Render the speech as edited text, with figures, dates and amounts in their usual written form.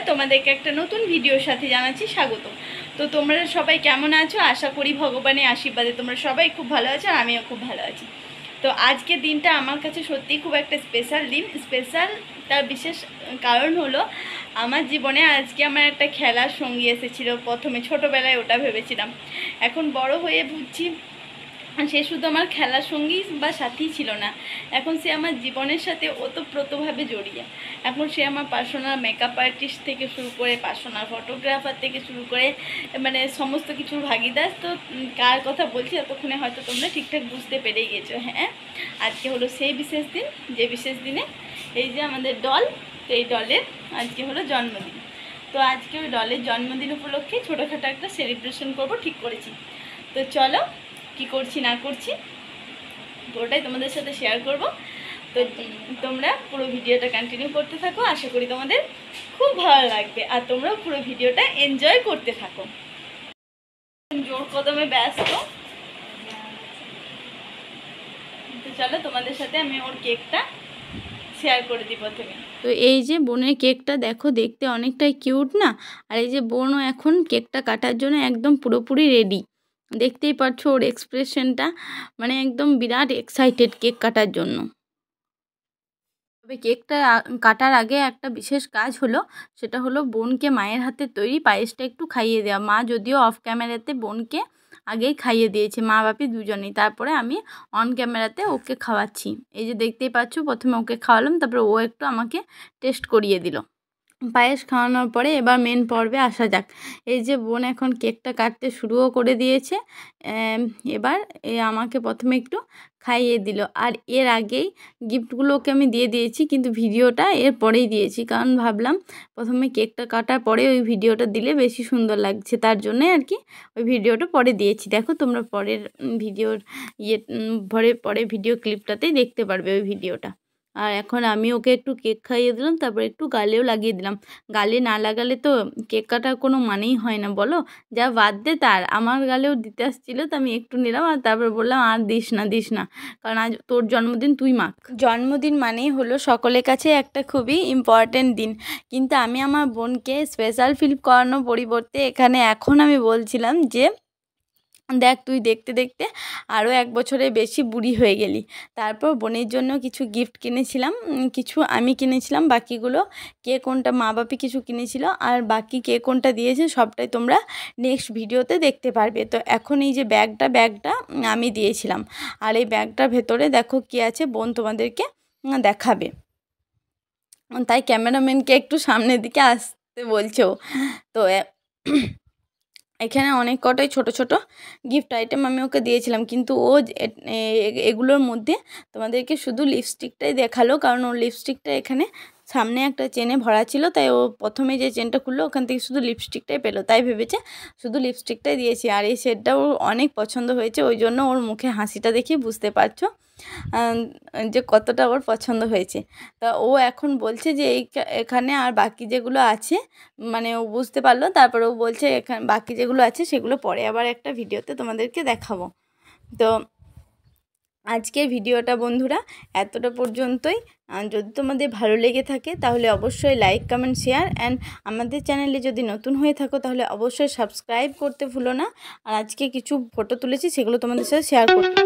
তোমাদেরকে একটা নতুন ভিডিওর সাথে জানাচ্ছি স্বাগত। তো তোমরা সবাই কেমন আছো? আশা করি ভগবানের আশীর্বাদে তোমরা সবাই খুব ভালো আছো, আর আমিও খুব ভালো আছি। তো আজকের দিনটা আমার কাছে সত্যিই খুব একটা স্পেশাল দিন। স্পেশাল তার বিশেষ কারণ হলো আমার জীবনে আজকে আমার একটা খেলার সঙ্গী এসেছিলো। প্রথমে ছোটোবেলায় ওটা ভেবেছিলাম, এখন বড় হয়ে বুঝছি সে শুধু আমার খেলার সঙ্গী বা সাথী ছিল না, এখন সে আমার জীবনের সাথে ওতপ্রোতভাবে জড়িয়ে। এখন সে আমার পার্সোনাল মেকআপ আর্টিস্ট থেকে শুরু করে পার্সোনাল ফটোগ্রাফার থেকে শুরু করে মানে সমস্ত কিছুর ভাগিদার। তো কার কথা বলছি এতক্ষণে হয়তো তোমরা ঠিকঠাক বুঝতে পেরেই গেছো। হ্যাঁ, আজকে হলো সেই বিশেষ দিন, যে বিশেষ দিনে এই যে আমাদের দল, তো এই দলের আজকে হলো জন্মদিন। তো আজকে ওই দলের জন্মদিন উপলক্ষে ছোটোখাটো একটা সেলিব্রেশন করব ঠিক করেছি। তো চলো কি করছি না করছি পুরোটাই তোমাদের সাথে শেয়ার করব। তো তোমরা পুরো ভিডিওটা কন্টিনিউ করতে থাকো, আশা করি তোমাদের খুব ভালো লাগবে আর তোমরা পুরো ভিডিওটা এনজয় করতে থাকো। জোর কদমে ব্যস্ত, তো চলো তোমাদের সাথে আমি ওর কেকটা শেয়ার করে দিই প্রথমে। তো এই যে বোনের কেকটা দেখো, দেখতে অনেকটাই কিউট না? আর এই যে বোনও এখন কেকটা কাটার জন্য একদম পুরোপুরি রেডি। দেখতেই পাচ্ছ ওর এক্সপ্রেশনটা, মানে একদম বিরাট এক্সাইটেড কেক কাটার জন্য। তবে কেকটা কাটার আগে একটা বিশেষ কাজ হলো, সেটা হলো বোনকে মায়ের হাতে তৈরি পায়েসটা একটু খাইয়ে দেওয়া। মা যদিও অফ ক্যামেরাতে বোনকে আগেই খাইয়ে দিয়েছে, মা বাপি দুজনেই, তারপরে আমি অন ক্যামেরাতে ওকে খাওয়াচ্ছি। এই যে দেখতেই পাচ্ছ, প্রথমে ওকে খাওয়ালাম, তারপরে ও একটু আমাকে টেস্ট করিয়ে দিল। পায়েস খাওয়ানোর পরে এবার মেন পর্বে আসা যাক। এই যে বোন এখন কেকটা কাটতে শুরুও করে দিয়েছে। এবার আমাকে প্রথমে একটু খাইয়ে দিল, আর এর আগেই গিফটগুলোকে আমি দিয়ে দিয়েছি, কিন্তু ভিডিওটা এর পরেই দিয়েছি, কারণ ভাবলাম প্রথমে কেকটা কাটার পরে ওই ভিডিওটা দিলে বেশি সুন্দর লাগছে, তার জন্যে আর কি ওই ভিডিওটা পরে দিয়েছি। দেখো তোমরা পরের ভিডিওর পরে ভিডিও ক্লিপটাতেই দেখতে পারবে ওই ভিডিওটা। আর এখন আমি ওকে একটু কেক খাইয়ে দিলাম, তারপর একটু গালেও লাগিয়ে দিলাম। গালে না লাগালে তো কেক কাটার কোনো মানেই হয় না, বলো? যা বাদ দে, তার আমার গালেও দিতে আসছিলো, তো আমি একটু নিলাম, আর তারপর বললাম আর দিস না, কারণ আজ তোর জন্মদিন, তুই মাখ। জন্মদিন মানেই হলো সকলের কাছে একটা খুবই ইম্পর্ট্যান্ট দিন, কিন্তু আমি আমার বোনকে স্পেশাল ফিল করানোর পরিবর্তে এখন আমি বলছিলাম যে দেখ, তুই দেখতে দেখতে আরও 1 বছরের বেশি বুড়ি হয়ে গেলি। তারপর বোনের জন্য কিছু গিফট কিনেছিলাম, কিছু আমি কিনেছিলাম, বাকিগুলো কে কোনটা মা বাপি কিছু কিনেছিল, আর বাকি কে কোনটা দিয়েছে সবটাই তোমরা নেক্সট ভিডিওতে দেখতে পারবে। তো এখন এই যে ব্যাগটা আমি দিয়েছিলাম, আর এই ব্যাগটার ভেতরে দেখো কী আছে, বোন তোমাদেরকে দেখাবে, তাই ক্যামেরাম্যানকে একটু সামনের দিকে আসতে বলছো। তো এখানে অনেক কটাই ছোট ছোট গিফট আইটেম আমি ওকে দিয়েছিলাম, কিন্তু ও এগুলোর মধ্যে তোমাদেরকে শুধু লিপস্টিকটাই দেখালো, কারণ ওর লিপস্টিকটা এখানে সামনে একটা চেনে ভরা ছিল, তাই ও প্রথমে যে চেনটা খুললো ওখান থেকে শুধু লিপস্টিকটাই পেলো, তাই ভেবেছে শুধু লিপস্টিকটাই দিয়েছি। আর এই শেডটাও ওর অনেক পছন্দ হয়েছে, ওই জন্য ওর মুখে হাসিটা দেখে বুঝতে পারছো যে কতটা ওর পছন্দ হয়েছে। তা ও এখন বলছে যে এখানে আর বাকি যেগুলো আছে, মানে ও বুঝতে পারলো, তারপর ও বলছে এখানে বাকি যেগুলো আছে সেগুলো পরে আবার একটা ভিডিওতে তোমাদেরকে দেখাবো। তো আজকের ভিডিওটা বন্ধুরা এতটা পর্যন্তই। যদি তোমাদের ভালো লেগে থাকে তাহলে অবশ্যই লাইক, কমেন্ট, শেয়ার, অ্যান্ড আমাদের চ্যানেলে যদি নতুন হয়ে থাকো তাহলে অবশ্যই সাবস্ক্রাইব করতে ভুলো না। আর আজকে কিছু ফটো তুলেছি, সেগুলো তোমাদের সাথে শেয়ার করতে